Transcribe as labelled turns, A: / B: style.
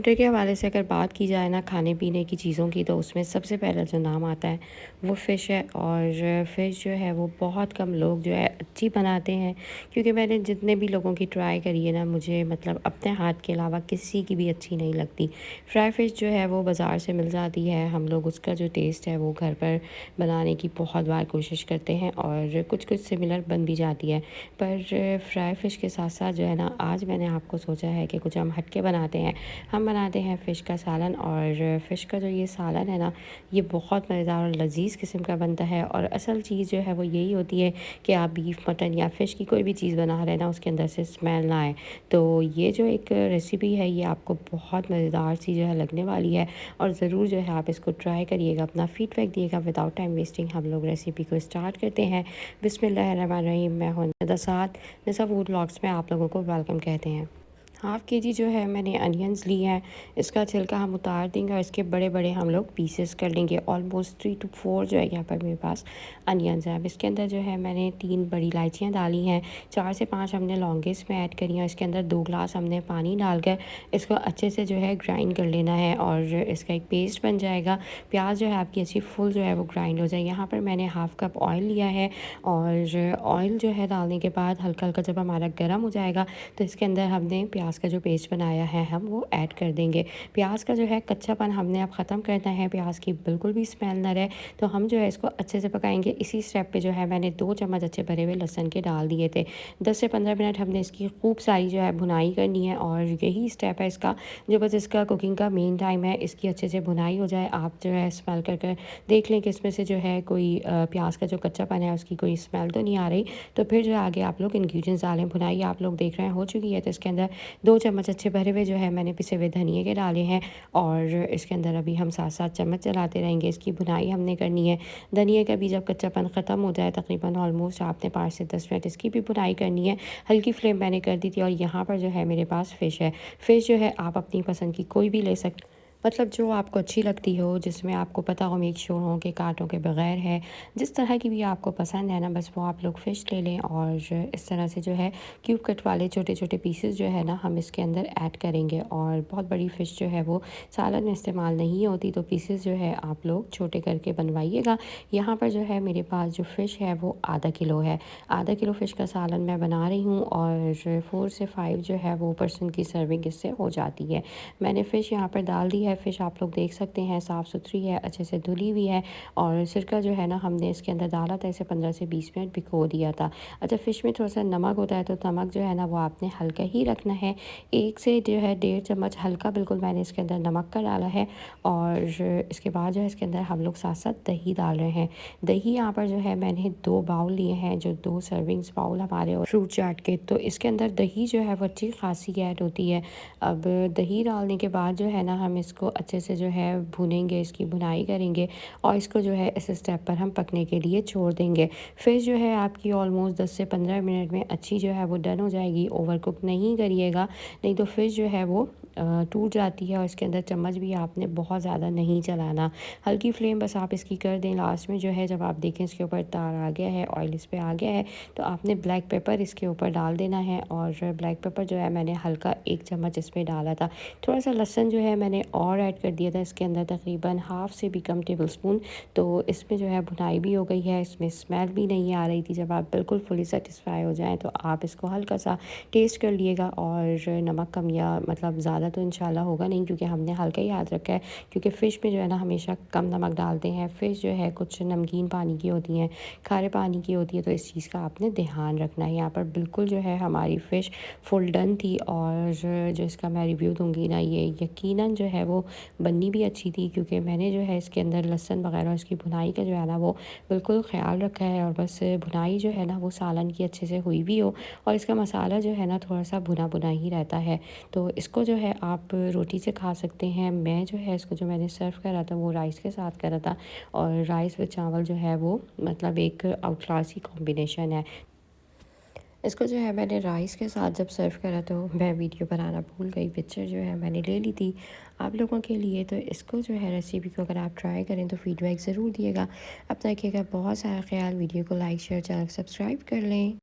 A: Winter के हवाले से अगर बात की जाए ना खाने पीने की चीज़ों की, तो उसमें सबसे पहला जो नाम आता है वो फ़िश है। और फ़िश जो है वो बहुत कम लोग जो है अच्छी बनाते हैं, क्योंकि मैंने जितने भी लोगों की ट्राई करी है ना, मुझे मतलब अपने हाथ के अलावा किसी की भी अच्छी नहीं लगती। फ्राई फ़िश जो है वो बाज़ार से मिल जाती है, हम लोग उसका जो टेस्ट है वो घर पर बनाने की बहुत बार कोशिश करते हैं और कुछ कुछ सिमिलर बन भी जाती है। पर फ्राई फ़िश के साथ साथ जो है ना, आज मैंने आपको सोचा है कि कुछ हम हटके बनाते हैं। हम बनाते हैं फ़िश का सालन। और फ़िश का जो ये सालन है ना, ये बहुत मज़ेदार और लज़ीज़ किस्म का बनता है। और असल चीज़ जो है वो यही होती है कि आप बीफ, मटन या फ़िश की कोई भी चीज़ बना रहे हैं ना, उसके अंदर से स्मेल ना आए। तो ये जो एक रेसिपी है, ये आपको बहुत मज़ेदार सी जो है लगने वाली है। और ज़रूर जो है आप इसको ट्राई करिएगा, अपना फ़ीडबैक दिएगा। विदाउट टाइम वेस्टिंग हम लोग रेसिपी को स्टार्ट करते हैं। बिस्मिल्लाहिर्रहमानिर्रहीम। मैं हूं नसात, नसा फूड व्लॉग्स में आप लोगों को वेलकम कहते हैं। हाफ़ के जी जो है मैंने अनियंस ली हैं। इसका छिलका हम उतार देंगे और इसके बड़े बड़े हम लोग पीसेस कर लेंगे। ऑलमोस्ट 3 to 4 जो है यहाँ पर मेरे पास अनियंस हैं। अब इसके अंदर जो है मैंने 3 बड़ी इलायचियाँ डाली हैं, 4 से 5 हमने लौंग इसमें ऐड करी हैं। इसके अंदर 2 ग्लास हमने पानी डालकर इसको अच्छे से जो है ग्राइंड कर लेना है और इसका एक पेस्ट बन जाएगा। प्याज जो है आपकी अच्छी फुल जो है वो ग्राइंड हो जाए। यहाँ पर मैंने हाफ़ कप ऑयल लिया है और ऑयल जो है डालने के बाद हल्का हल्का जब हमारा गर्म हो जाएगा, तो इसके अंदर हमने प्याज का जो पेस्ट बनाया है हम वो ऐड कर देंगे। प्याज का जो है कच्चापन हमने अब ख़त्म करना है, प्याज की बिल्कुल भी स्मेल ना रहे। तो हम जो है इसको अच्छे से पकाएंगे। इसी स्टेप पे जो है मैंने 2 चम्मच अच्छे भरे हुए लहसुन के डाल दिए थे। 10 से 15 मिनट हमने इसकी खूब सारी जो है भुनाई करनी है और यही स्टेप है इसका, जो बस इसका कुकिंग का मेन टाइम है। इसकी अच्छे से भुनाई हो जाए, आप जो है स्मेल कर देख लें कि इसमें से जो है कोई प्याज का जो कच्चापन है उसकी कोई स्मेल तो नहीं आ रही। तो फिर जो आगे आप लोग इंग्रेडिएंट्स डालें। भुनाई आप लोग देख रहे हैं हो चुकी है, तो इसके अंदर 2 चम्मच अच्छे भरे हुए जो है मैंने पिसे हुए धनिए के डाले हैं। और इसके अंदर अभी हम 7-7 चम्मच चलाते रहेंगे। इसकी भुनाई हमने करनी है। धनिए का भी जब कच्चापन ख़त्म हो जाए, तकरीबन ऑलमोस्ट आपने 5 से 10 मिनट इसकी भी भुनाई करनी है। हल्की फ्लेम मैंने कर दी थी। और यहाँ पर जो है मेरे पास फ़िश है। फ़िश जो है आप अपनी पसंद की कोई भी ले सकते, मतलब जो आपको अच्छी लगती हो, जिसमें आपको पता हो, मेक श्योर हो कि कांटों के बगैर है। जिस तरह की भी आपको पसंद है ना, बस वो आप लोग फ़िश ले लें। और इस तरह से जो है क्यूब कट वाले छोटे छोटे पीसेस जो है ना, हम इसके अंदर ऐड करेंगे। और बहुत बड़ी फ़िश जो है वो सालन में इस्तेमाल नहीं होती, तो पीसेस जो है आप लोग छोटे करके बनवाइएगा। यहाँ पर जो है मेरे पास जो फ़िश है वो आधा किलो है। आधा किलो फ़िश का सालन मैं बना रही हूँ और 4 से 5 जो है वो पर्सन की सर्विंग इससे हो जाती है। मैंने फ़िश यहाँ पर डाल दी है। फ़िश आप लोग देख सकते हैं साफ़ सुथरी है, अच्छे से धुली हुई है। और सिरका जो है ना हमने इसके अंदर डाला था, इसे 15 से 20 मिनट भिगो दिया था। अच्छा, फ़िश में थोड़ा सा नमक होता है, तो नमक जो है ना वो आपने हल्का ही रखना है। 1 से जो है 1.5 चम्मच हल्का बिल्कुल मैंने इसके अंदर नमक का डाला है। और इसके बाद जो है इसके अंदर हम लोग साथ साथ दही डाल रहे हैं। दही यहाँ पर जो है मैंने 2 बाउल लिए हैं, जो 2 सर्विंग्स बाउल हमारे और फ्रूट चाट के, तो इसके अंदर दही जो है वो अच्छी खासी ऐड होती है। अब दही डालने के बाद जो है ना, हम इसको अच्छे से जो है भूनेंगे, इसकी भुनाई करेंगे और इसको जो है इस स्टेप पर हम पकने के लिए छोड़ देंगे। फिश जो है आपकी ऑलमोस्ट 10 से 15 मिनट में अच्छी जो है वो डन हो जाएगी। ओवर कुक नहीं करिएगा, नहीं तो फिश जो है वो टूट जाती है। और इसके अंदर चम्मच भी आपने बहुत ज़्यादा नहीं चलाना, हल्की फ्लेम बस आप इसकी कर दें। लास्ट में जो है जब आप देखें इसके ऊपर तार आ गया है, ऑयल इस पर आ गया है, तो आपने ब्लैक पेपर इसके ऊपर डाल देना है। और ब्लैक पेपर जो है मैंने हल्का 1 चम्मच इसमें डाला था। थोड़ा सा लहसुन जो है मैंने और ऐड कर दिया था इसके अंदर, तकरीबन हाफ़ से भी कम टेबल स्पून। तो इसमें जो है भुनाई भी हो गई है, इसमें स्मेल भी नहीं आ रही थी। जब आप बिल्कुल फुली सेटिस्फाई हो जाएँ, तो आप इसको हल्का सा टेस्ट कर लिएगा। और नमक कम या मतलब ज़्यादा तो इंशाल्लाह होगा नहीं, क्योंकि हमने हल्का ही याद रखा है, क्योंकि फ़िश में जो है ना हमेशा कम नमक डालते हैं। फ़िश जो है कुछ नमकीन पानी की होती हैं, खारे पानी की होती है, तो इस चीज़ का आपने ध्यान रखना है। यहाँ पर बिल्कुल जो है हमारी फ़िश फुल डन थी। और जो इसका मैं रिव्यू दूँगी ना, ये यकीनन जो है वो बननी भी अच्छी थी, क्योंकि मैंने जो है इसके अंदर लहसुन वगैरह इसकी भुनाई का जो है ना वो बिल्कुल ख़्याल रखा है। और बस भुनाई जो है ना वो सालन की अच्छे से हुई भी हो, और इसका मसाला जो है ना थोड़ा सा भुना भुना ही रहता है। तो इसको जो है आप रोटी से खा सकते हैं। मैं जो है इसको जो मैंने सर्व करा था वो राइस के साथ करा था। और राइस विद चावल जो है वो मतलब एक आउट क्लास ही कॉम्बिनेशन है। इसको जो है मैंने राइस के साथ जब सर्व करा, तो मैं वीडियो बनाना भूल गई, पिक्चर जो है मैंने ले ली थी आप लोगों के लिए। तो इसको जो है रेसिपी को अगर आप ट्राई करें तो फीडबैक ज़रूर दिएगा। अब तक बहुत सारा ख्याल, वीडियो को लाइक शेयर, चैनल सब्सक्राइब कर लें।